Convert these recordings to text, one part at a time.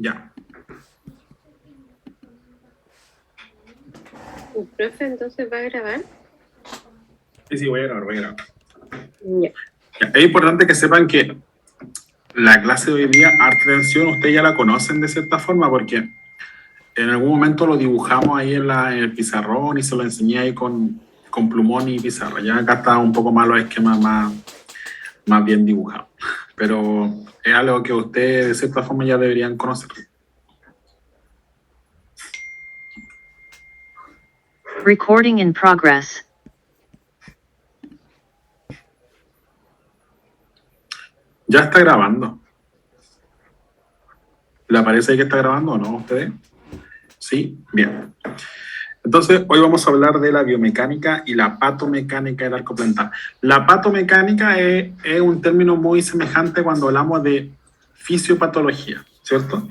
Ya. ¿El profe entonces va a grabar? Sí, voy a grabar. Ya. Ya. Es importante que sepan que la clase de hoy día, arte de tensión, ustedes ya la conocen de cierta forma porque en algún momento lo dibujamos ahí en el pizarrón y se lo enseñé ahí con plumón y pizarra. Ya acá está un poco más los esquemas más bien dibujados. Pero es algo que ustedes de cierta forma ya deberían conocer. Recording in progress. Ya está grabando. ¿Le aparece ahí que está grabando o no ustedes? Sí, bien. Entonces, hoy vamos a hablar de la biomecánica y la patomecánica del arco plantar. La patomecánica es un término muy semejante cuando hablamos de fisiopatología, ¿cierto?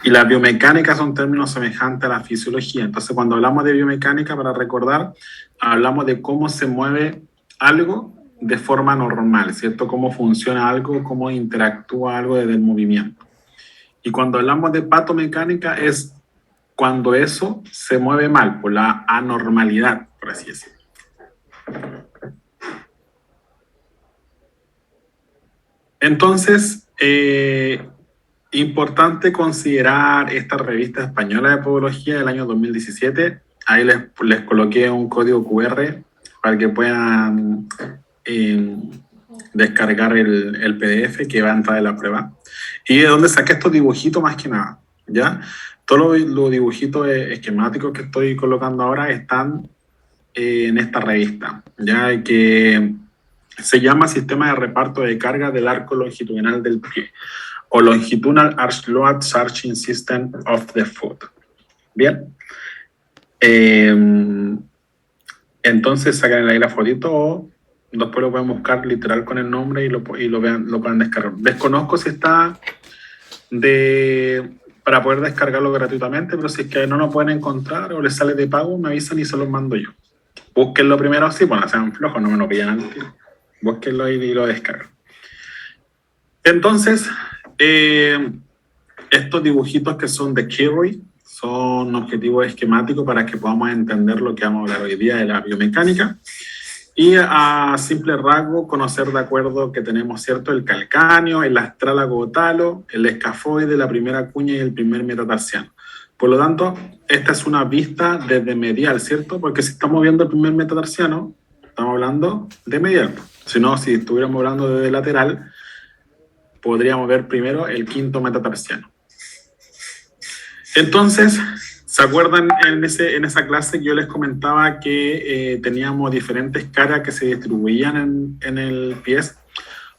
Y la biomecánica son términos semejantes a la fisiología. Entonces, cuando hablamos de biomecánica, para recordar, hablamos de cómo se mueve algo de forma normal, ¿cierto? Cómo funciona algo, cómo interactúa algo desde el movimiento. Y cuando hablamos de patomecánica es cuando eso se mueve mal, por la anormalidad, por así decirlo. Entonces, importante considerar esta revista española de podología del año 2017. Ahí les coloqué un código QR para que puedan descargar el PDF que va a entrar en la prueba. Y de donde saqué estos dibujitos más que nada, ¿ya? Todos los dibujitos esquemáticos que estoy colocando ahora están en esta revista, ya que se llama Sistema de Reparto de Carga del Arco Longitudinal del Pie, o Longitudinal Arch Load Searching System of the Foot. Bien. Entonces sacan ahí la fotito o después lo pueden buscar literal con el nombre y lo pueden descargar. Desconozco si está para poder descargarlo gratuitamente, pero si es que no lo pueden encontrar o les sale de pago, me avisan y se los mando yo. Búsquenlo primero así, bueno, sean flojos, no me lo pillan al tiro. Búsquenlo y lo descargan. Entonces, estos dibujitos que son de Kirui son objetivos esquemáticos para que podamos entender lo que vamos a hablar hoy día de la biomecánica. Y a simple rasgo, conocer de acuerdo que tenemos, ¿cierto? El calcáneo, el astrálago talo, el escafoide, la primera cuña y el primer metatarsiano. Por lo tanto, esta es una vista desde medial, ¿cierto? Porque si estamos viendo el primer metatarsiano, estamos hablando de medial. Si no, si estuviéramos hablando de lateral, podríamos ver primero el quinto metatarsiano. Entonces, ¿se acuerdan en esa clase que yo les comentaba que teníamos diferentes cargas que se distribuían en el pie?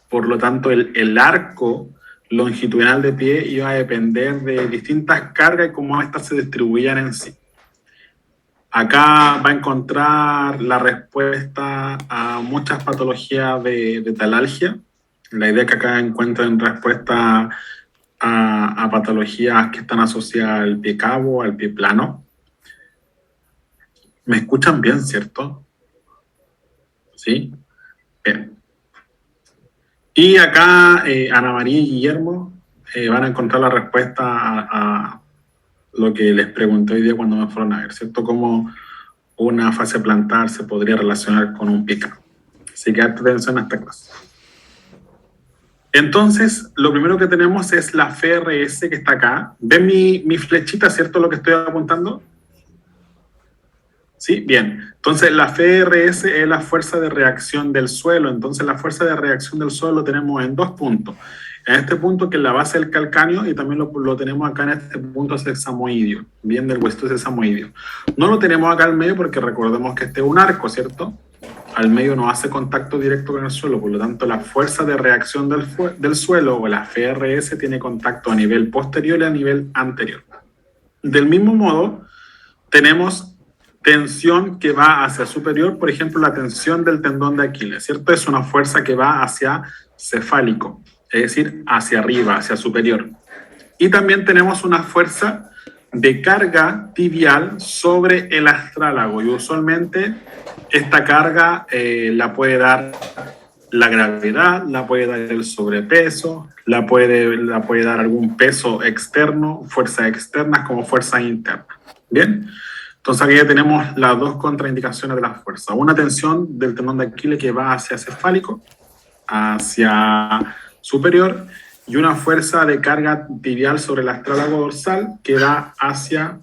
Por lo tanto, el arco longitudinal de pie iba a depender de distintas cargas y cómo estas se distribuían en sí. Acá va a encontrar la respuesta a muchas patologías de talalgia. La idea es que acá encuentren respuesta a patologías que están asociadas al pie cabo, al pie plano. ¿Me escuchan bien, cierto? ¿Sí? Bien. Y acá Ana María y Guillermo van a encontrar la respuesta a lo que les pregunté hoy día cuando me fueron a ver, ¿cierto? Cómo una fase plantar se podría relacionar con un pie cabo. Así que atención a esta clase. Entonces, lo primero que tenemos es la FRS que está acá. ¿Ven mi flechita, cierto, lo que estoy apuntando? ¿Sí? Bien. Entonces, la FRS es la fuerza de reacción del suelo. Entonces, la fuerza de reacción del suelo lo tenemos en dos puntos. En este punto, que es la base del calcáneo, y también lo tenemos acá en este punto sesamoideo, bien del hueso sesamoideo. No lo tenemos acá al medio porque recordemos que este es un arco, ¿cierto? Al medio no hace contacto directo con el suelo, por lo tanto la fuerza de reacción del suelo o la FRS tiene contacto a nivel posterior y a nivel anterior. Del mismo modo, tenemos tensión que va hacia superior, por ejemplo, la tensión del tendón de Aquiles, ¿cierto? Es una fuerza que va hacia cefálico, es decir, hacia arriba, hacia superior. Y también tenemos una fuerza de carga tibial sobre el astrálago y usualmente esta carga la puede dar la gravedad, la puede dar el sobrepeso, la puede dar algún peso externo, fuerzas externas como fuerzas internas. Bien, entonces aquí ya tenemos las dos contraindicaciones de la fuerza. Una tensión del tendón de Aquiles que va hacia cefálico, hacia superior, y una fuerza de carga tibial sobre el astrálago dorsal que va hacia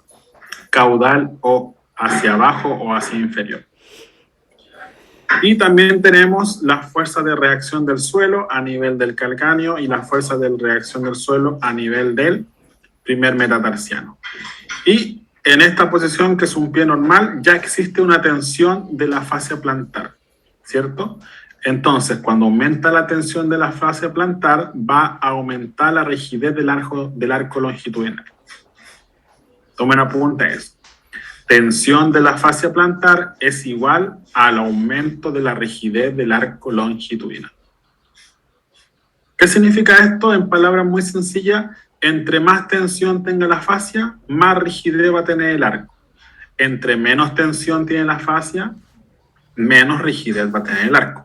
caudal o hacia abajo o hacia inferior. Y también tenemos la fuerza de reacción del suelo a nivel del calcáneo y la fuerza de reacción del suelo a nivel del primer metatarsiano. Y en esta posición, que es un pie normal, ya existe una tensión de la fascia plantar, ¿cierto? Entonces, cuando aumenta la tensión de la fascia plantar, va a aumentar la rigidez del arco longitudinal. Tomen apunte eso. Tensión de la fascia plantar es igual al aumento de la rigidez del arco longitudinal. ¿Qué significa esto? En palabras muy sencillas, entre más tensión tenga la fascia, más rigidez va a tener el arco. Entre menos tensión tiene la fascia, menos rigidez va a tener el arco.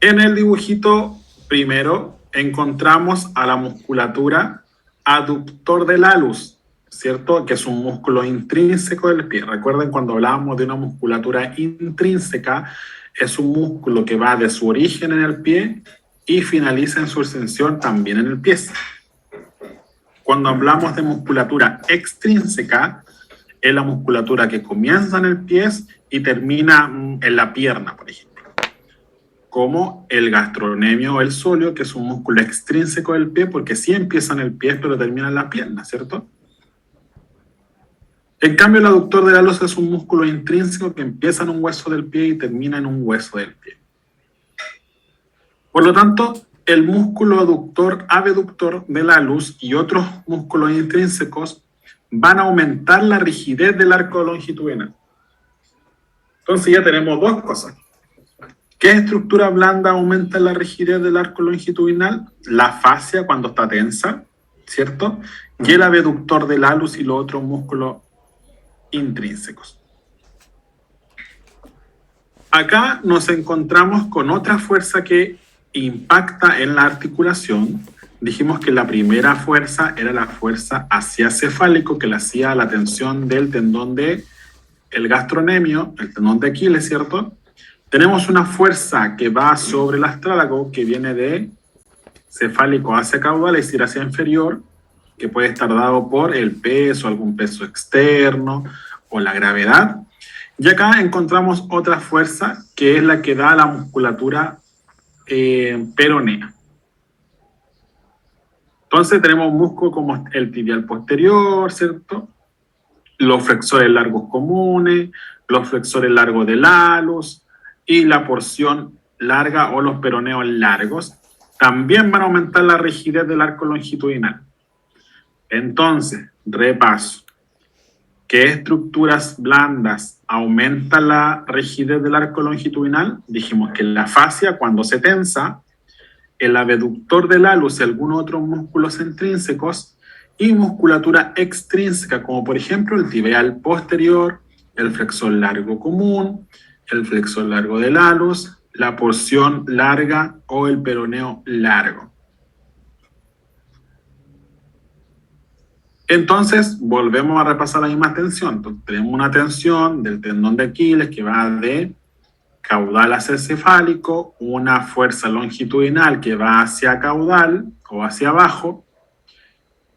En el dibujito primero encontramos a la musculatura aductor del halus, ¿cierto? Que es un músculo intrínseco del pie. Recuerden, cuando hablábamos de una musculatura intrínseca, es un músculo que va de su origen en el pie y finaliza en su extensión también en el pie. Cuando hablamos de musculatura extrínseca, es la musculatura que comienza en el pie y termina en la pierna, por ejemplo, como el gastrocnemio o el sóleo, que es un músculo extrínseco del pie, porque sí empieza en el pie, pero termina en la pierna, ¿cierto? En cambio, el aductor del halus es un músculo intrínseco que empieza en un hueso del pie y termina en un hueso del pie. Por lo tanto, el músculo aductor abductor del halus y otros músculos intrínsecos van a aumentar la rigidez del arco longitudinal. Entonces ya tenemos dos cosas. ¿Qué estructura blanda aumenta la rigidez del arco longitudinal? La fascia cuando está tensa, ¿cierto? Y el abductor del halus y los otros músculos intrínsecos. Acá nos encontramos con otra fuerza que impacta en la articulación. Dijimos que la primera fuerza era la fuerza asiacefálico, que le hacía la tensión del tendón del gastrocnemio, el tendón de Aquiles, ¿cierto? Tenemos una fuerza que va sobre el astrálago, que viene de cefálico hacia caudal, es decir, hacia inferior, que puede estar dado por el peso, algún peso externo o la gravedad. Y acá encontramos otra fuerza que es la que da la musculatura peronea. Entonces tenemos músculos como el tibial posterior, ¿cierto? Los flexores largos comunes, los flexores largos del halus y la porción larga o los peroneos largos también van a aumentar la rigidez del arco longitudinal. Entonces, repaso. ¿Qué estructuras blandas aumentan la rigidez del arco longitudinal? Dijimos que la fascia, cuando se tensa, el abductor del halus y algunos otros músculos intrínsecos, y musculatura extrínseca, como por ejemplo el tibial posterior, el flexor largo común, el flexor largo del halus, la porción larga o el peroneo largo. Entonces, volvemos a repasar la misma tensión. Entonces, tenemos una tensión del tendón de Aquiles que va de caudal hacia cefálico, una fuerza longitudinal que va hacia caudal o hacia abajo.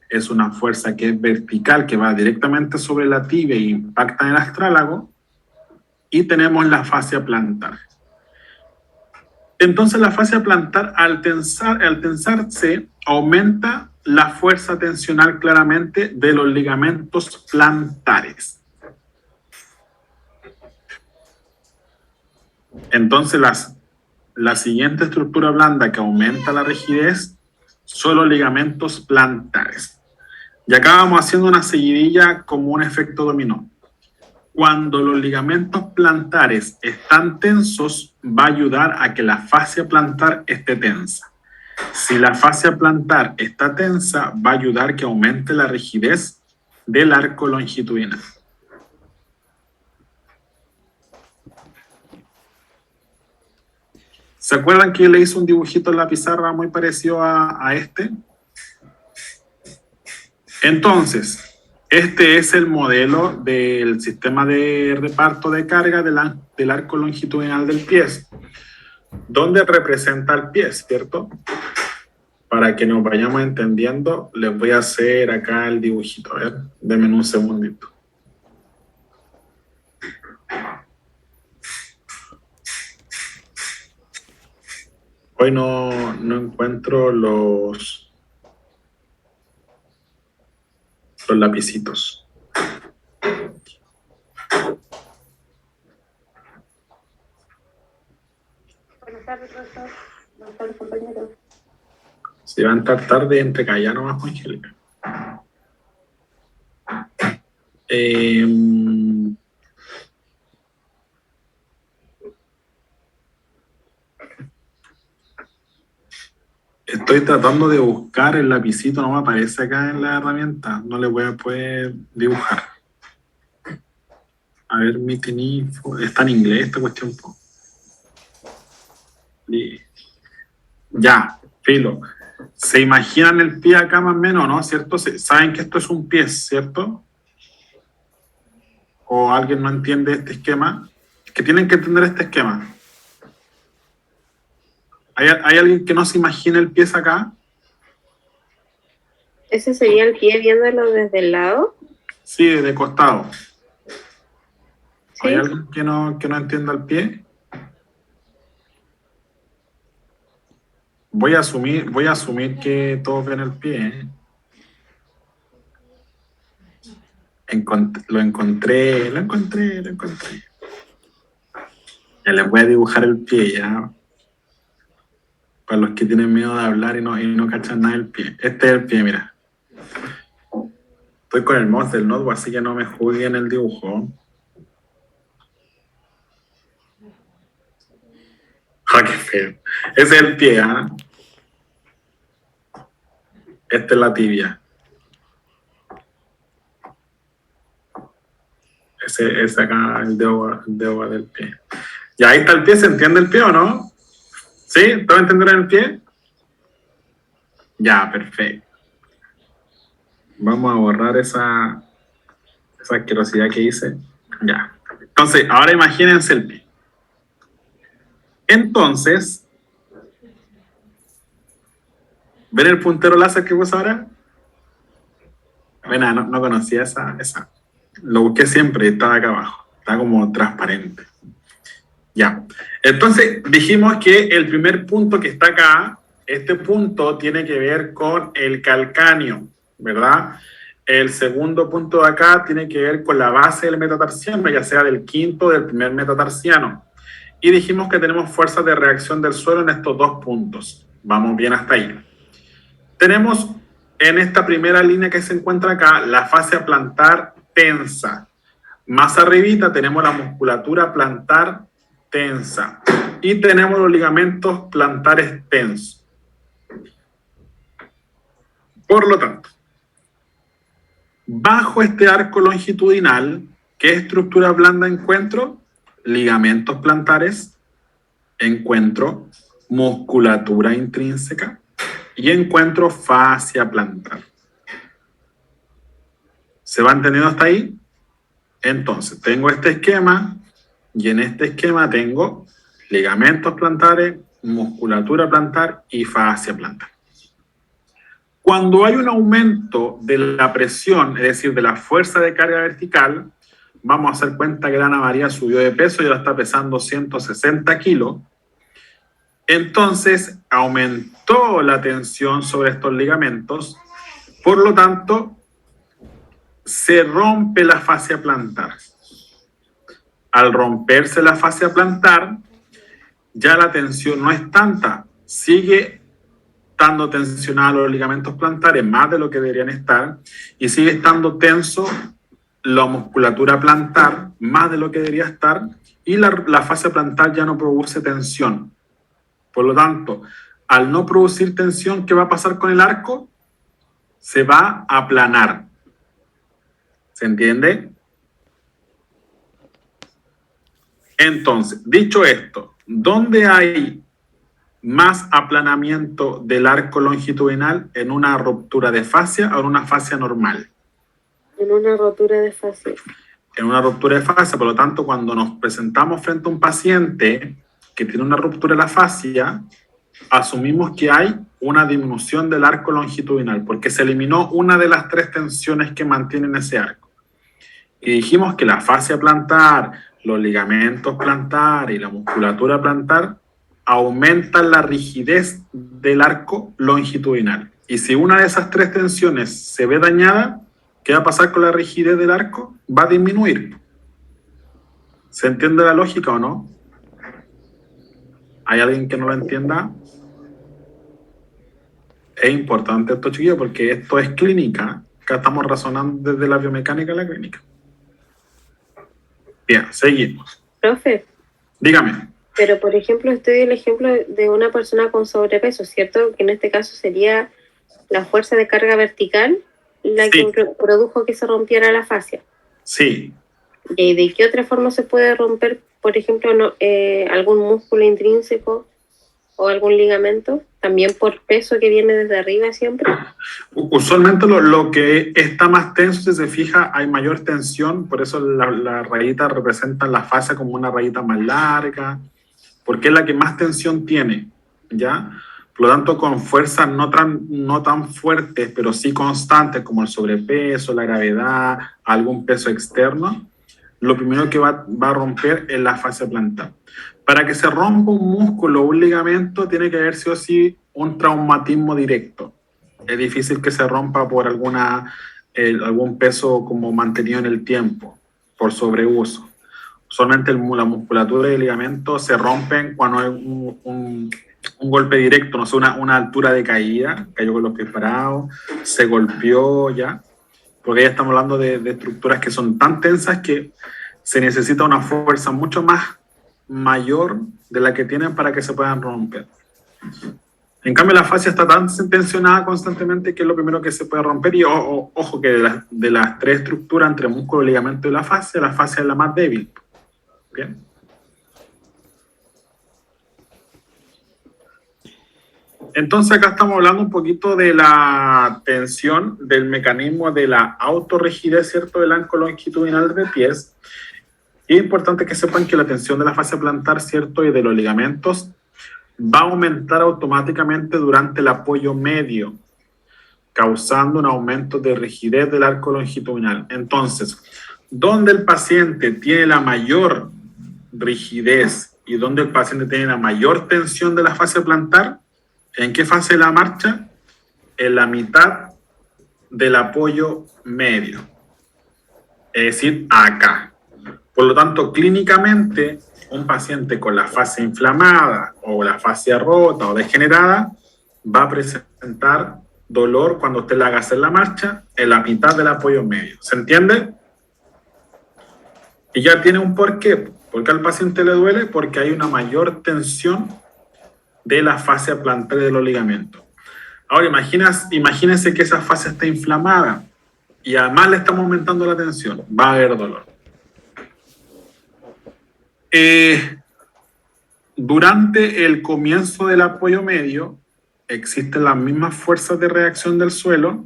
Es una fuerza que es vertical, que va directamente sobre la tibia e impacta en el astrálago. Y tenemos la fascia plantar. Entonces, la fascia plantar, al tensarse, aumenta la fuerza tensional claramente de los ligamentos plantares. Entonces, la siguiente estructura blanda que aumenta la rigidez son los ligamentos plantares. Y acá vamos haciendo una seguidilla como un efecto dominó. Cuando los ligamentos plantares están tensos, va a ayudar a que la fascia plantar esté tensa. Si la fascia plantar está tensa, va a ayudar a que aumente la rigidez del arco longitudinal. ¿Se acuerdan que yo le hice un dibujito en la pizarra muy parecido a este? Entonces, este es el modelo del sistema de reparto de carga del arco longitudinal del pie, donde representa el pie, ¿cierto? Para que nos vayamos entendiendo, les voy a hacer acá el dibujito. A ver, denme un segundito. Hoy no encuentro los lapicitos. Buenas tardes, profesor. Buenas tardes, compañeros. Se va a entrar tarde entre callar nomás con Angélica. Estoy tratando de buscar el lapicito, no me aparece acá en la herramienta. No le voy a poder dibujar. A ver, meeting info. Está en inglés esta cuestión. Ya, filo. ¿Se imaginan el pie acá más o menos, no? ¿Cierto? ¿Saben que esto es un pie, cierto? ¿O alguien no entiende este esquema? Que tienen que entender este esquema. ¿Hay alguien que no se imagine el pie acá? ¿Ese sería el pie viéndolo desde el lado? Sí, de costado. Sí. ¿Hay alguien que no entienda el pie? Voy a asumir que todos ven el pie. ¿Eh? Lo encontré. Ya les voy a dibujar el pie ya. Para los que tienen miedo de hablar y no cachan nada del pie. Este es el pie, mira. Estoy con el mouse del notebook, así que no me juzguen el dibujo. ¡Ah, qué feo! Ese es el pie, ¿ah? Esta es la tibia. Ese acá, el dedo del pie. Y ahí está el pie, ¿se entiende el pie o no? ¿Sí? ¿Todos entendieron el pie? Ya, perfecto. Vamos a borrar esa asquerosidad que hice. Ya. Entonces, ahora imagínense el pie. Entonces, ¿ven el puntero láser que puse ahora? Bueno, no conocía esa. Lo busqué siempre y estaba acá abajo. Está como transparente. Ya. Entonces, dijimos que el primer punto que está acá, este punto tiene que ver con el calcáneo, ¿verdad? El segundo punto de acá tiene que ver con la base del metatarsiano, ya sea del quinto o del primer metatarsiano. Y dijimos que tenemos fuerzas de reacción del suelo en estos dos puntos. Vamos bien hasta ahí. Tenemos en esta primera línea que se encuentra acá la fascia plantar tensa. Más arribita tenemos la musculatura plantar tensa y tenemos los ligamentos plantares tensos. Por lo tanto, bajo este arco longitudinal, ¿qué estructura blanda encuentro? Ligamentos plantares, encuentro musculatura intrínseca y encuentro fascia plantar. ¿Se va entendiendo hasta ahí? Entonces, tengo este esquema y en este esquema tengo ligamentos plantares, musculatura plantar y fascia plantar. Cuando hay un aumento de la presión, es decir, de la fuerza de carga vertical, vamos a hacer cuenta que la Ana María subió de peso y ahora está pesando 160 kilos. Entonces, aumentó la tensión sobre estos ligamentos, por lo tanto, se rompe la fascia plantar. Al romperse la fascia plantar, ya la tensión no es tanta, sigue estando tensionados los ligamentos plantares más de lo que deberían estar y sigue estando tenso la musculatura plantar más de lo que debería estar y la fascia plantar ya no produce tensión. Por lo tanto, al no producir tensión, ¿qué va a pasar con el arco? Se va a aplanar. ¿Se entiende? Entonces, dicho esto, ¿dónde hay más aplanamiento del arco longitudinal en una ruptura de fascia o en una fascia normal. En una rotura de fascia. En una ruptura de fascia, por lo tanto, cuando nos presentamos frente a un paciente que tiene una ruptura de la fascia, asumimos que hay una disminución del arco longitudinal, porque se eliminó una de las 3 tensiones que mantienen ese arco. Y dijimos que la fascia plantar, los ligamentos plantar y la musculatura plantar aumentan la rigidez del arco longitudinal. Y si una de esas 3 tensiones se ve dañada, ¿qué va a pasar con la rigidez del arco? Va a disminuir. ¿Se entiende la lógica o no? ¿Hay alguien que no lo entienda? Es importante esto, chiquillos, porque esto es clínica. Acá estamos razonando desde la biomecánica a la clínica. Bien, seguimos. Profe, Dígame. pero por ejemplo, estoy el ejemplo de una persona con sobrepeso, ¿cierto? Que en este caso sería la fuerza de carga vertical la Sí. que produjo que se rompiera la fascia. Sí. ¿Y de qué otra forma se puede romper, por ejemplo, algún músculo intrínseco o algún ligamento? También por peso que viene desde arriba siempre. Usualmente lo que está más tenso, si se fija, hay mayor tensión, por eso la rayita representa la fascia como una rayita más larga, porque es la que más tensión tiene, ¿ya? Por lo tanto, con fuerzas no tan fuertes, pero sí constantes, como el sobrepeso, la gravedad, algún peso externo, lo primero que va a romper es la fascia plantar. Para que se rompa un músculo o un ligamento, tiene que haber sí o sí un traumatismo directo. Es difícil que se rompa por algún peso como mantenido en el tiempo, por sobreuso. Solamente la musculatura y el ligamento se rompen cuando hay un golpe directo, no sé, una altura de caída, cayó con los pies parados, se golpeó ya, porque ya estamos hablando de estructuras que son tan tensas que se necesita una fuerza mucho más mayor de la que tienen para que se puedan romper. En cambio, la fascia está tan tensionada constantemente que es lo primero que se puede romper. Y ojo que de las 3 estructuras entre músculo, ligamento y la fascia es la más débil. Bien. Entonces acá estamos hablando un poquito de la tensión, del mecanismo de la autorrigidez, ¿cierto?, del arco longitudinal de pies. Y es importante que sepan que la tensión de la fascia plantar, ¿cierto?, y de los ligamentos va a aumentar automáticamente durante el apoyo medio, causando un aumento de rigidez del arco longitudinal. Entonces, donde el paciente tiene la mayor rigidez y donde el paciente tiene la mayor tensión de la fascia plantar, ¿en qué fase de la marcha? En la mitad del apoyo medio, es decir, acá. Por lo tanto, clínicamente, un paciente con la fascia inflamada o la fascia rota o degenerada va a presentar dolor cuando usted la haga hacer la marcha en la mitad del apoyo medio. ¿Se entiende? Y ya tiene un porqué. ¿Por qué al paciente le duele? Porque hay una mayor tensión de la fascia plantar y de los ligamentos. Ahora, imagínense que esa fascia está inflamada y además le estamos aumentando la tensión. Va a haber dolor. Durante el comienzo del apoyo medio existen las mismas fuerzas de reacción del suelo,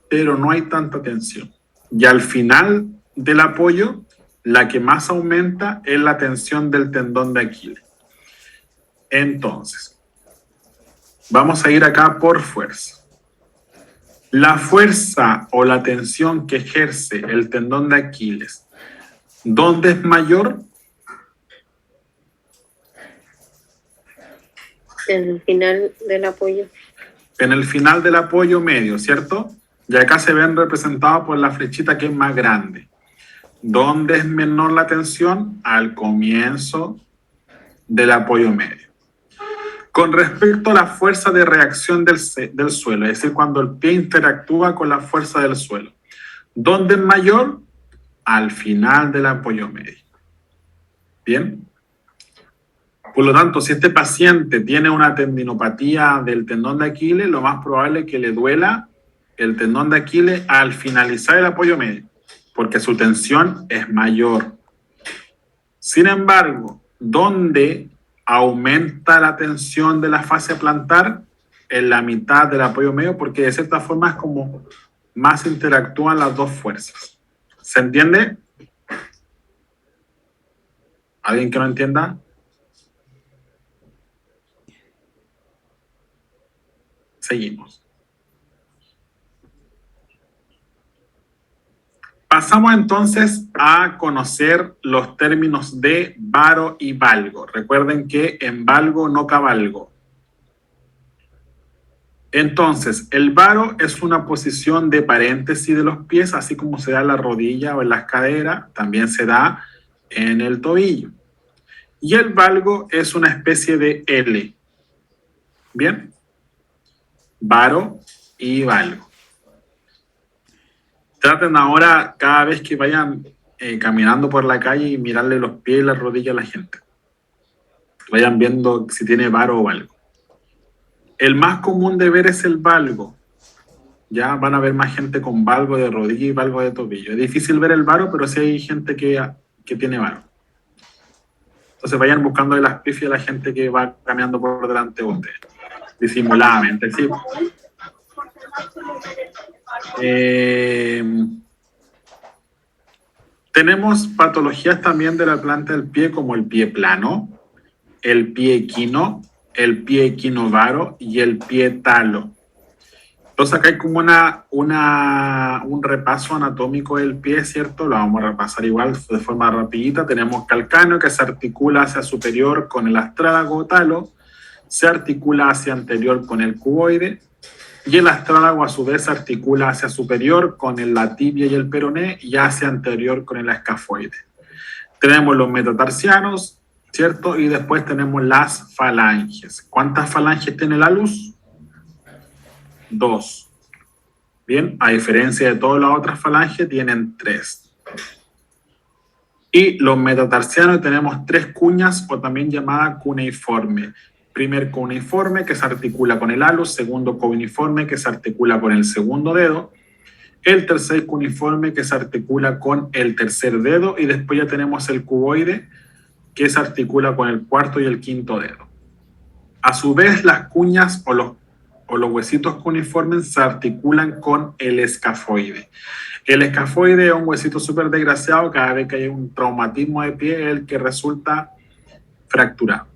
pero no hay tanta tensión. Y al final del apoyo, la que más aumenta es la tensión del tendón de Aquiles. Entonces, vamos a ir acá por fuerza. La fuerza o la tensión que ejerce el tendón de Aquiles, ¿dónde es mayor? En el final del apoyo. En el final del apoyo medio, ¿cierto? Y acá se ven representados por la flechita que es más grande. ¿Dónde es menor la tensión? Al comienzo del apoyo medio. Con respecto a la fuerza de reacción del suelo, es decir, cuando el pie interactúa con la fuerza del suelo, ¿dónde es mayor? Al final del apoyo medio. ¿Bien? Por lo tanto, si este paciente tiene una tendinopatía del tendón de Aquiles, lo más probable es que le duela el tendón de Aquiles al finalizar el apoyo medio, porque su tensión es mayor. Sin embargo, donde aumenta la tensión de la fascia plantar en la mitad del apoyo medio, porque de cierta forma es como más interactúan las dos fuerzas. ¿Se entiende? ¿Alguien que no entienda? Seguimos. Pasamos entonces a conocer los términos de varo y valgo. Recuerden que en valgo no cabalgo. Entonces, el varo es una posición de paréntesis de los pies, así como se da en la rodilla o en las caderas, también se da en el tobillo. Y el valgo es una especie de L. ¿Bien? Varo y valgo. Traten ahora, cada vez que vayan caminando por la calle, y mirarle los pies y las rodillas a la gente. Vayan viendo si tiene varo o valgo. El más común de ver es el valgo. Ya van a ver más gente con valgo de rodilla y valgo de tobillo. Es difícil ver el varo, pero sí hay gente que tiene varo. Entonces vayan buscando de las pifias a la gente que va caminando por delante de ustedes. Disimuladamente, sí. Tenemos patologías también de la planta del pie, como el pie plano, el pie equino, el pie equinovaro y el pie talo. Entonces acá hay como un repaso anatómico del pie, ¿cierto? Lo vamos a repasar igual de forma rapidita. Tenemos calcáneo, que se articula hacia superior con el astrálago o talo, se articula hacia anterior con el cuboide, y el astrálago a su vez se articula hacia superior con la tibia y el peroné, y hacia anterior con el escafoide. Tenemos los metatarsianos, ¿cierto? Y después tenemos las falanges. ¿Cuántas falanges tiene el alus? 2. Bien, a diferencia de todas las otras falanges, tienen 3. Y los metatarsianos tenemos 3 cuñas, o también llamada cuneiforme. Primer cuneiforme, que se articula con el alus. Segundo cuneiforme, que se articula con el segundo dedo. El tercer cuneiforme, que se articula con el tercer dedo. Y después ya tenemos el cuboide, que se articula con el cuarto y el quinto dedo. A su vez, las cuñas o los huesitos cuneiformes se articulan con el escafoide. El escafoide es un huesito súper desgraciado. Cada vez que hay un traumatismo de pie, es el que resulta fracturado.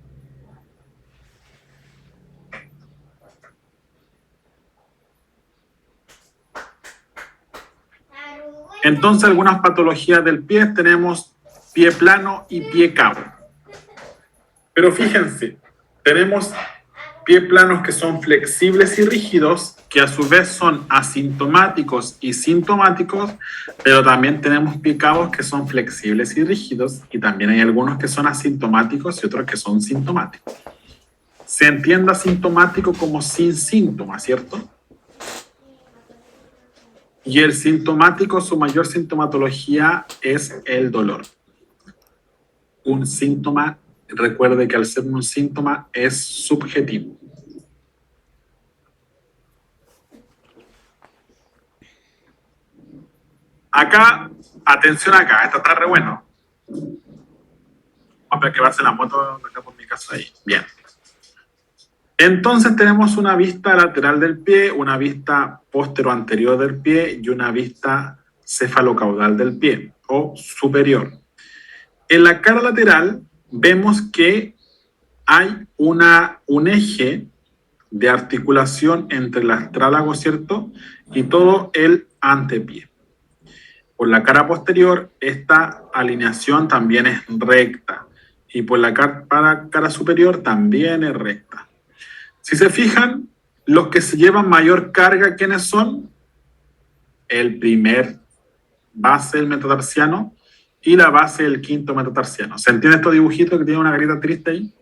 Entonces, algunas patologías del pie tenemos pie plano y pie cabo. Pero fíjense, tenemos pie planos que son flexibles y rígidos, que a su vez son asintomáticos y sintomáticos, pero también tenemos pie cabos que son flexibles y rígidos, y también hay algunos que son asintomáticos y otros que son sintomáticos. Se entiende asintomático como sin síntomas, ¿cierto? Y el sintomático, su mayor sintomatología es el dolor. Un síntoma, recuerde que al ser un síntoma es subjetivo. Acá, atención acá, esto está re bueno. Vamos a que la moto acá por mi casa ahí. Bien. Entonces tenemos una vista lateral del pie, una vista postero-anterior del pie y una vista cefalocaudal del pie o superior. En la cara lateral vemos que hay un eje de articulación entre el astrálago, ¿cierto? Y todo el antepié. Por la cara posterior, esta alineación también es recta. Y por la cara superior también es recta. Si se fijan, los que se llevan mayor carga, ¿quiénes son? El primer base del metatarsiano y la base del quinto metatarsiano. ¿Se entiende estos dibujitos que tienen una carita triste ahí?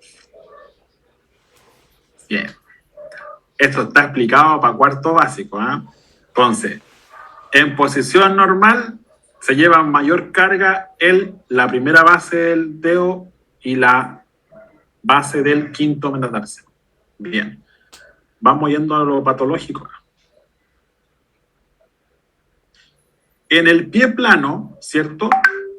Bien. Esto está explicado para cuarto básico, ¿eh? Entonces, en posición normal se lleva mayor carga la primera base del dedo y la base del quinto metatarsiano. Bien. Vamos yendo a lo patológico. En el pie plano, ¿cierto?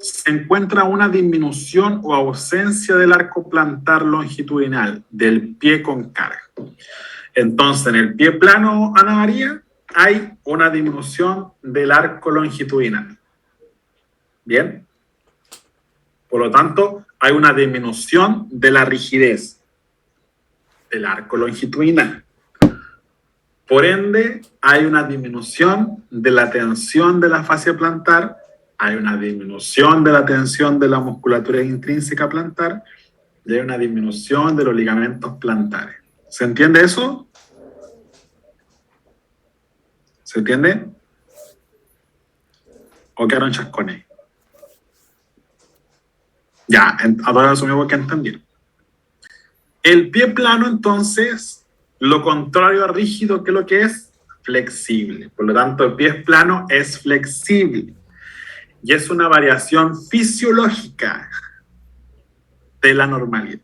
se encuentra una disminución o ausencia del arco plantar longitudinal del pie con carga. Entonces, en el pie plano, Ana María, hay una disminución del arco longitudinal. ¿Bien? Por lo tanto, hay una disminución de la rigidez del arco longitudinal. Por ende, hay una disminución de la tensión de la fascia plantar, hay una disminución de la tensión de la musculatura intrínseca plantar y hay una disminución de los ligamentos plantares. ¿Se entiende eso? ¿Se entiende? ¿O quedaron chascones? Ya, ahora asumimos que entendieron. El pie plano, entonces, lo contrario a rígido, ¿qué es lo que es? Flexible. Por lo tanto, el pie plano es flexible. Y es una variación fisiológica de la normalidad.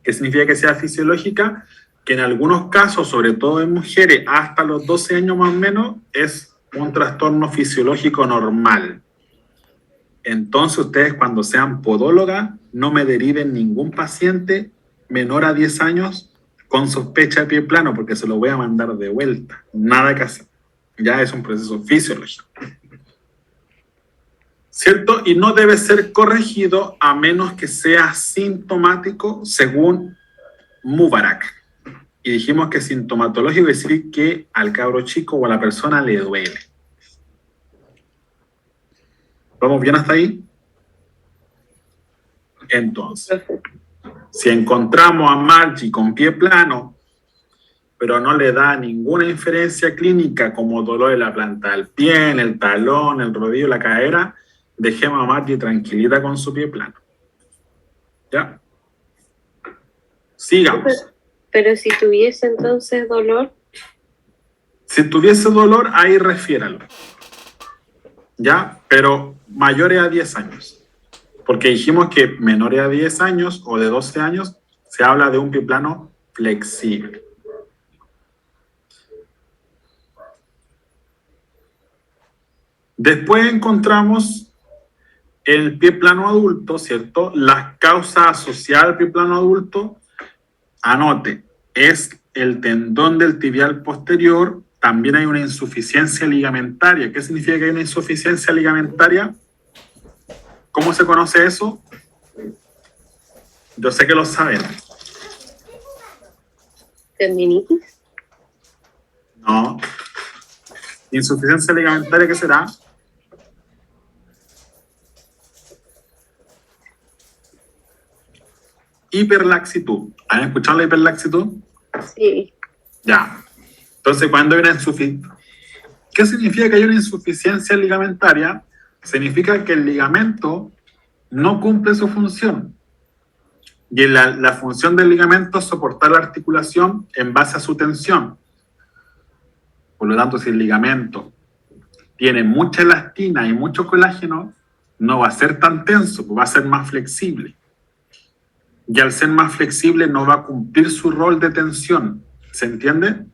¿Qué significa que sea fisiológica? Que en algunos casos, sobre todo en mujeres, hasta los 12 años más o menos, es un trastorno fisiológico normal. Entonces, ustedes cuando sean podólogas, no me deriven ningún paciente menor a 10 años con sospecha de pie plano, porque se lo voy a mandar de vuelta. Nada que hacer. Ya es un proceso fisiológico. ¿Cierto? Y no debe ser corregido a menos que sea sintomático según Mubarak. Y dijimos que sintomatológico es decir que al cabro chico o a la persona le duele. ¿Vamos bien hasta ahí? Entonces, si encontramos a Margie con pie plano, pero no le da ninguna inferencia clínica como dolor en la planta del pie, en el talón, el rodillo, la cadera, dejemos a Margie tranquilita con su pie plano. ¿Ya? Sigamos. Pero si tuviese entonces dolor. Si tuviese dolor, ahí refiéralo. ¿Ya? Pero mayores a 10 años. Porque dijimos que menores a 10 años o de 12 años se habla de un pie plano flexible. Después encontramos el pie plano adulto, ¿cierto? Las causas asociadas al pie plano adulto, anote, es el tendón del tibial posterior, también hay una insuficiencia ligamentaria. ¿Qué significa que hay una insuficiencia ligamentaria? ¿Cómo se conoce eso? Yo sé que lo saben. ¿Tendinitis? No. ¿Insuficiencia ligamentaria qué será? Hiperlaxitud. ¿Han escuchado la hiperlaxitud? Sí. Ya. Entonces, cuando hay una insuficiencia... ¿Qué significa que hay una insuficiencia ligamentaria? Significa que el ligamento no cumple su función. Y la función del ligamento es soportar la articulación en base a su tensión. Por lo tanto, si el ligamento tiene mucha elastina y mucho colágeno, no va a ser tan tenso, va a ser más flexible. Y al ser más flexible no va a cumplir su rol de tensión. ¿Se entiende?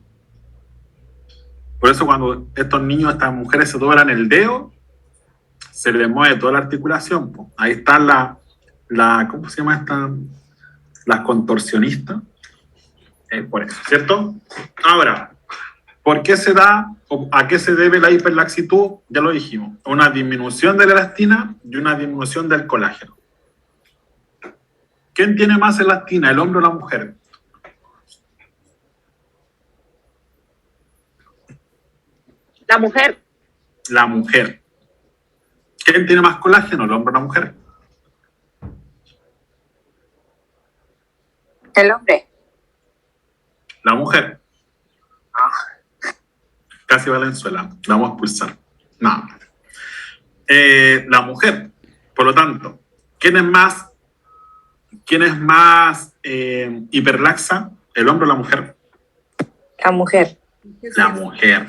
Por eso cuando estos niños, estas mujeres se doblan el dedo, se les mueve toda la articulación. Ahí está ¿cómo se llama esta? Las contorsionistas. Es por eso, ¿cierto? Ahora, ¿por qué se da o a qué se debe la hiperlaxitud? Ya lo dijimos. Una disminución de la elastina y una disminución del colágeno. ¿Quién tiene más elastina, el hombre o la mujer? La mujer. La mujer. ¿Quién tiene más colágeno, el hombre o la mujer? El hombre. La mujer. Casi Valenzuela. La vamos a expulsar. No. La mujer. Por lo tanto, ¿quién es más hiperlaxa? ¿El hombre o la mujer? La mujer. La mujer.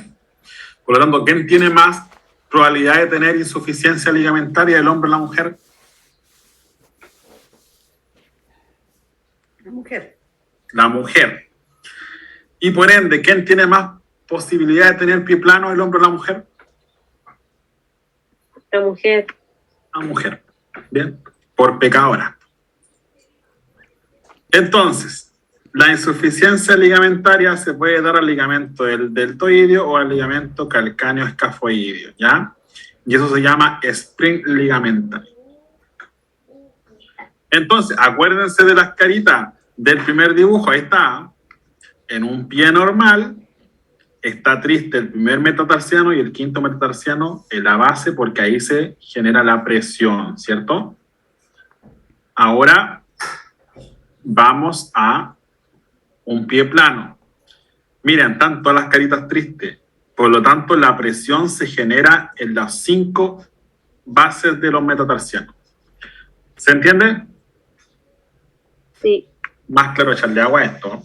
Por lo tanto, ¿quién tiene más probabilidad de tener insuficiencia ligamentaria, el hombre o la mujer? La mujer. La mujer. Y por ende, ¿quién tiene más posibilidad de tener pie plano, el hombre o la mujer? La mujer. a mujer. Bien, por pecadora. Entonces, la insuficiencia ligamentaria se puede dar al ligamento del deltoideo o al ligamento calcáneo escafoideo, ¿ya? Y eso se llama spring ligamentario. Entonces, acuérdense de las caritas del primer dibujo, ahí está. En un pie normal, está triste el primer metatarsiano y el quinto metatarsiano en la base porque ahí se genera la presión, ¿cierto? Ahora vamos a un pie plano. Miren, están todas las caritas tristes. Por lo tanto, la presión se genera en las 5 bases de los metatarsianos. ¿Se entiende? Sí. Más claro echarle agua a esto.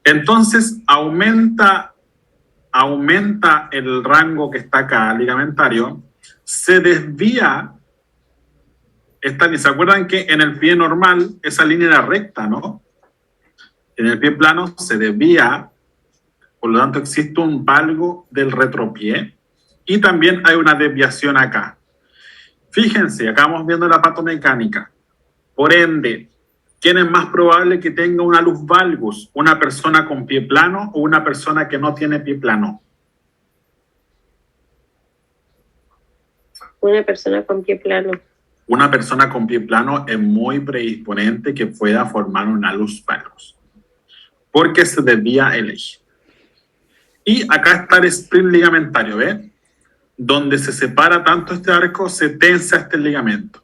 Entonces, aumenta el rango que está acá, ligamentario, se desvía esta línea. ¿Se acuerdan que en el pie normal esa línea era recta, no? En el pie plano se desvía, por lo tanto existe un valgo del retropié y también hay una desviación acá. Fíjense, acá vamos viendo la patomecánica. Por ende, ¿quién es más probable que tenga una luz valgus? ¿Una persona con pie plano o una persona que no tiene pie plano? Una persona con pie plano. Una persona con pie plano es muy predisponente que pueda formar una luz valgus, porque se desvía el eje. Y acá está el spring ligamentario, ¿ves? Donde se separa tanto este arco, se tensa este ligamento.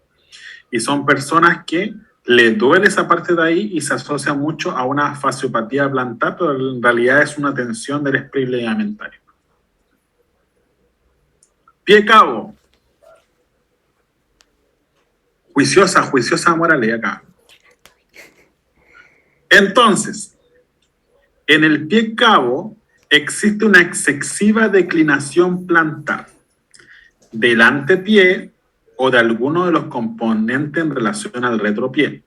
Y son personas que le duele esa parte de ahí y se asocia mucho a una fasciopatía plantar, pero en realidad es una tensión del spring ligamentario. Pie cabo. Juiciosa Morales acá. Entonces, en el pie cabo existe una excesiva declinación plantar del antepié o de alguno de los componentes en relación al retropié.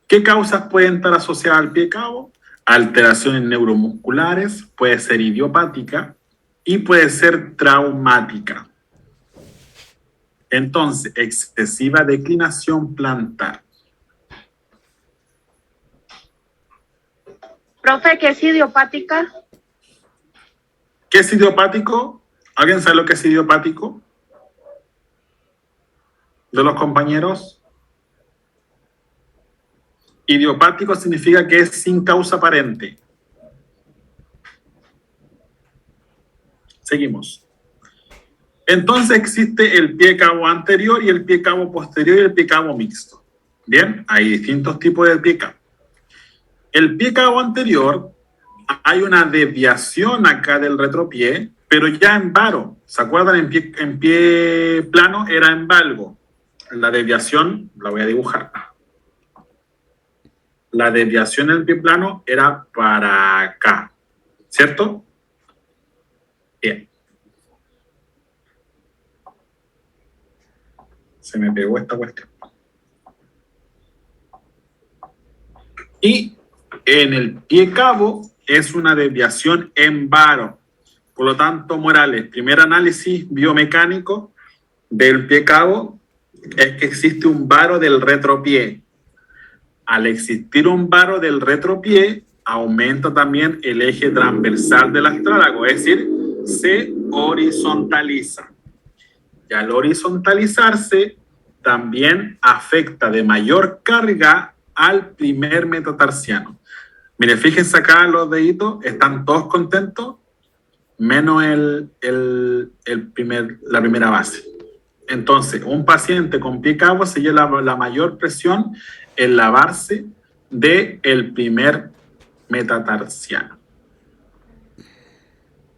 ¿Qué causas pueden estar asociadas al pie cabo? Alteraciones neuromusculares, puede ser idiopática y puede ser traumática. Entonces, excesiva declinación plantar. Profe, ¿qué es idiopática? ¿Qué es idiopático? ¿Alguien sabe lo que es idiopático? ¿De los compañeros? Idiopático significa que es sin causa aparente. Seguimos. Entonces existe el pie cabo anterior y el pie cabo posterior y el pie cabo mixto. Bien, hay distintos tipos de pie cabo. El pie cabo anterior, hay una desviación acá del retropié, pero ya en varo. ¿Se acuerdan? En pie plano era en valgo. La desviación, la voy a dibujar. La desviación en el pie plano era para acá, ¿cierto? Bien. Se me pegó esta cuestión. Y en el pie cabo es una desviación en varo. Por lo tanto, Morales, primer análisis biomecánico del pie cabo es que existe un varo del retropié. Al existir un varo del retropié, aumenta también el eje transversal del astrálago, es decir, se horizontaliza. Y al horizontalizarse, también afecta de mayor carga al primer metatarsiano. Mire, fíjense acá los deditos, están todos contentos, menos la primera base. Entonces, un paciente con pie cabo se lleva la mayor presión en la base del primer metatarsiano.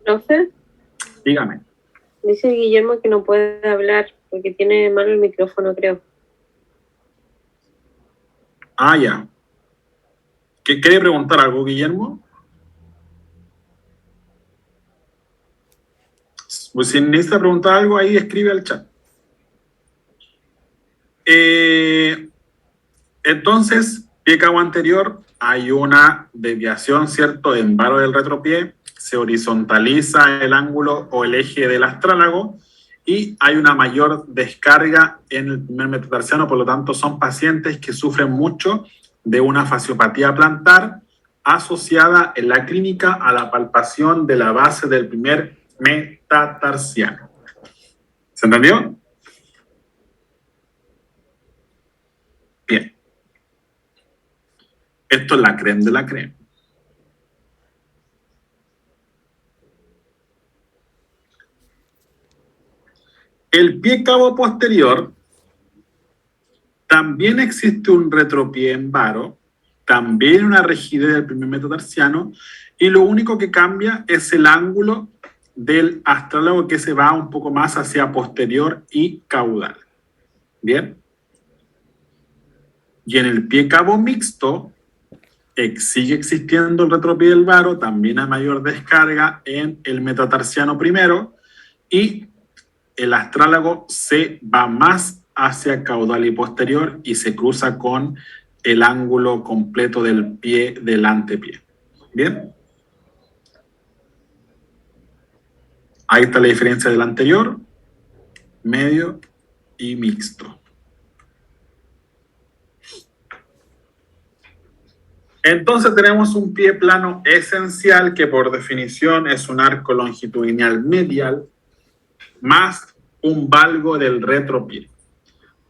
¿Profe? Dígame. Dice Guillermo que no puede hablar porque tiene mal el micrófono, creo. Ah, ya. ¿Quiere preguntar algo, Guillermo? Pues si necesita preguntar algo, ahí escribe al chat. Entonces, pie cabo anterior, hay una desviación, ¿cierto?, en varo del retropié, se horizontaliza el ángulo o el eje del astrálago y hay una mayor descarga en el primer metatarsiano, por lo tanto son pacientes que sufren mucho de una fasciopatía plantar asociada en la clínica a la palpación de la base del primer metatarsiano. ¿Se entendió? Bien. Esto es la crème de la crème. El pie cabo posterior, también existe un retropié en varo, también una rigidez del primer metatarsiano, y lo único que cambia es el ángulo del astrálago, que se va un poco más hacia posterior y caudal. Bien. Y en el pie cabo mixto, sigue existiendo el retropié del varo, también hay mayor descarga en el metatarsiano primero, y el astrálago se va más hacia caudal y posterior y se cruza con el ángulo completo del pie del antepié. ¿Bien? Ahí está la diferencia del anterior, medio y mixto. Entonces tenemos un pie plano esencial que por definición es un arco longitudinal medial más un valgo del retropié,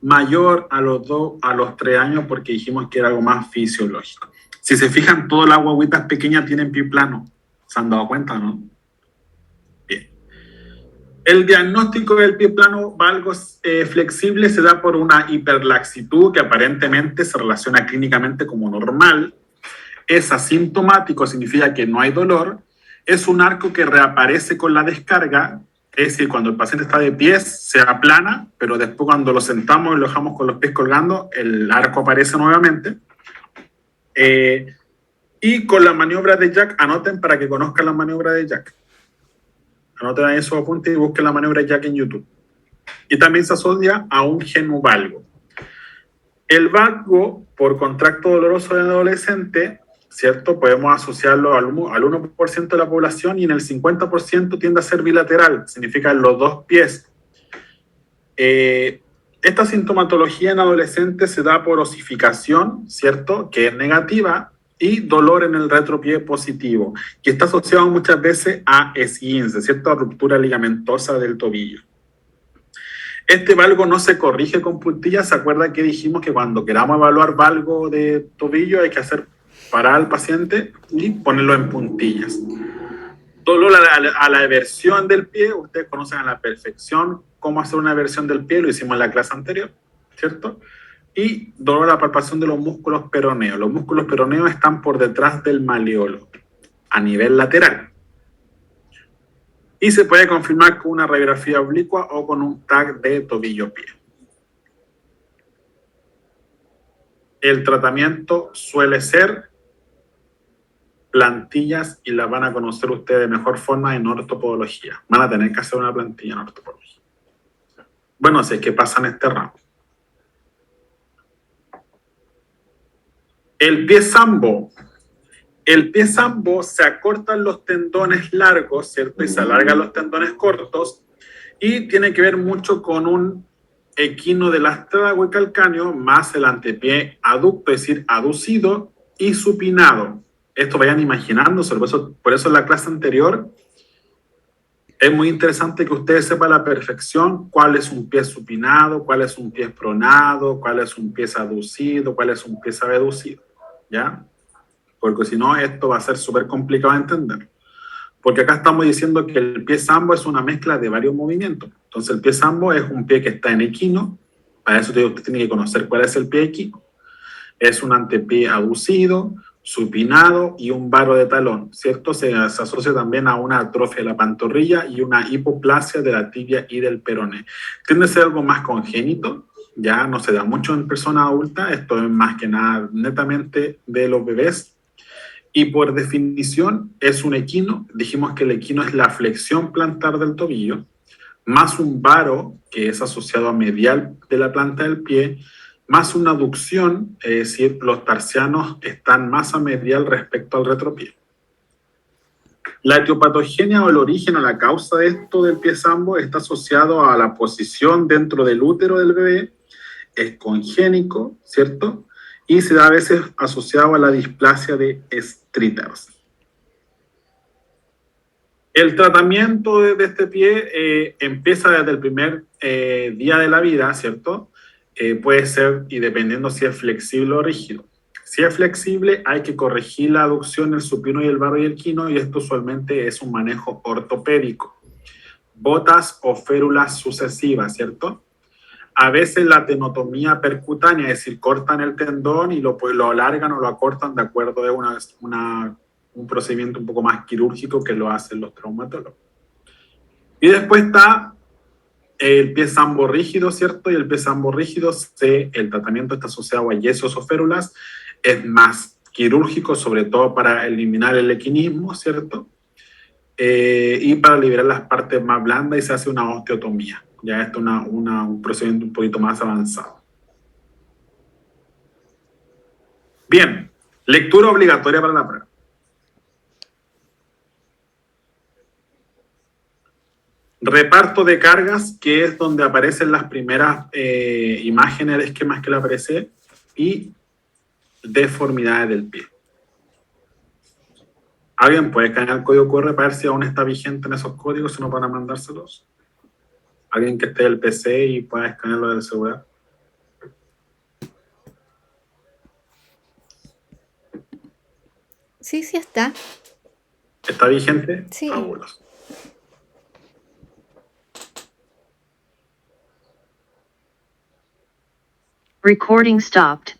mayor a los 3 años porque dijimos que era algo más fisiológico. Si se fijan, todas las guaguitas pequeñas tienen pie plano. ¿Se han dado cuenta, no? Bien. El diagnóstico del pie plano valgo flexible se da por una hiperlaxitud que aparentemente se relaciona clínicamente como normal. Es asintomático, significa que no hay dolor. Es un arco que reaparece con la descarga. Es decir, cuando el paciente está de pies, se aplana, pero después cuando lo sentamos y lo dejamos con los pies colgando, el arco aparece nuevamente. Y con la maniobra de Jack, anoten para que conozcan la maniobra de Jack. Anoten ahí esos apuntes y busquen la maniobra de Jack en YouTube. Y también se asocia a un genuvalgo. El valgo, por contracto doloroso del adolescente, ¿cierto? Podemos asociarlo al 1% de la población y en el 50% tiende a ser bilateral, significa en los dos pies. Esta sintomatología en adolescentes se da por osificación, ¿cierto? Que es negativa, y dolor en el retropié positivo, que está asociado muchas veces a esguince, ¿cierto? A ruptura ligamentosa del tobillo. Este valgo no se corrige con puntillas. ¿Se acuerda que dijimos que cuando queramos evaluar valgo de tobillo hay que hacer parar al paciente y ponerlo en puntillas? Dolor a la eversión del pie, ustedes conocen a la perfección cómo hacer una eversión del pie, lo hicimos en la clase anterior, ¿cierto? Y dolor a la palpación de los músculos peroneos. Los músculos peroneos están por detrás del maleolo, a nivel lateral. Y se puede confirmar con una radiografía oblicua o con un TAC de tobillo-pie. El tratamiento suele ser plantillas y las van a conocer ustedes de mejor forma en ortopodología. Van a tener que hacer una plantilla en ortopodología. Bueno, si es que pasan este ramo. El pie sambo. El pie sambo se acortan los tendones largos, ¿cierto? Y se alargan los tendones cortos. Y tiene que ver mucho con un equino del astrálago y calcáneo más el antepié aducto, es decir, aducido y supinado. Esto vayan imaginándose, por eso en la clase anterior es muy interesante que ustedes sepan a la perfección cuál es un pie supinado, cuál es un pie pronado, cuál es un pie aducido, cuál es un pie abducido, ¿ya? Porque si no, esto va a ser súper complicado de entender. Porque acá estamos diciendo que el pie sambo es una mezcla de varios movimientos. Entonces el pie sambo es un pie que está en equino, para eso usted tiene que conocer cuál es el pie equino. Es un antepié aducido, supinado y un varo de talón, ¿cierto? Se asocia también a una atrofia de la pantorrilla y una hipoplasia de la tibia y del peroné. Tiende a ser algo más congénito, ya no se da mucho en personas adultas, esto es más que nada netamente de los bebés. Y por definición es un equino. Dijimos que el equino es la flexión plantar del tobillo, más un varo que es asociado a medial de la planta del pie, más una aducción, es decir, los tarsianos están más a medial respecto al retropié. La etiopatogenia o el origen o la causa de esto del pie zambo está asociado a la posición dentro del útero del bebé, es congénico, ¿cierto? Y se da a veces asociado a la displasia de Streeters. El tratamiento de este pie empieza desde el primer día de la vida, ¿cierto? Puede ser, y dependiendo si es flexible o rígido. Si es flexible, hay que corregir la aducción, el supino y el barro y el quino, y esto usualmente es un manejo ortopédico. Botas o férulas sucesivas, ¿cierto? A veces la tenotomía percutánea, es decir, cortan el tendón y lo alargan o lo acortan de acuerdo a un procedimiento un poco más quirúrgico que lo hacen los traumatólogos. Y después está el pie zambo rígido, ¿cierto? Y el pie zambo rígido, el tratamiento está asociado a yesos o férulas, es más quirúrgico, sobre todo para eliminar el equinismo, ¿cierto? Y para liberar las partes más blandas y se hace una osteotomía. Ya esto es un procedimiento un poquito más avanzado. Bien, lectura obligatoria para la prueba. Reparto de cargas, que es donde aparecen las primeras imágenes de esquemas que le aparece, y deformidades del pie. ¿Alguien puede escanear el código QR para ver si aún está vigente en esos códigos, si no para mandárselos? ¿Alguien que esté en el PC y pueda escanearlo del celular? Sí, sí está. ¿Está vigente? Sí. Fabuloso. Recording stopped.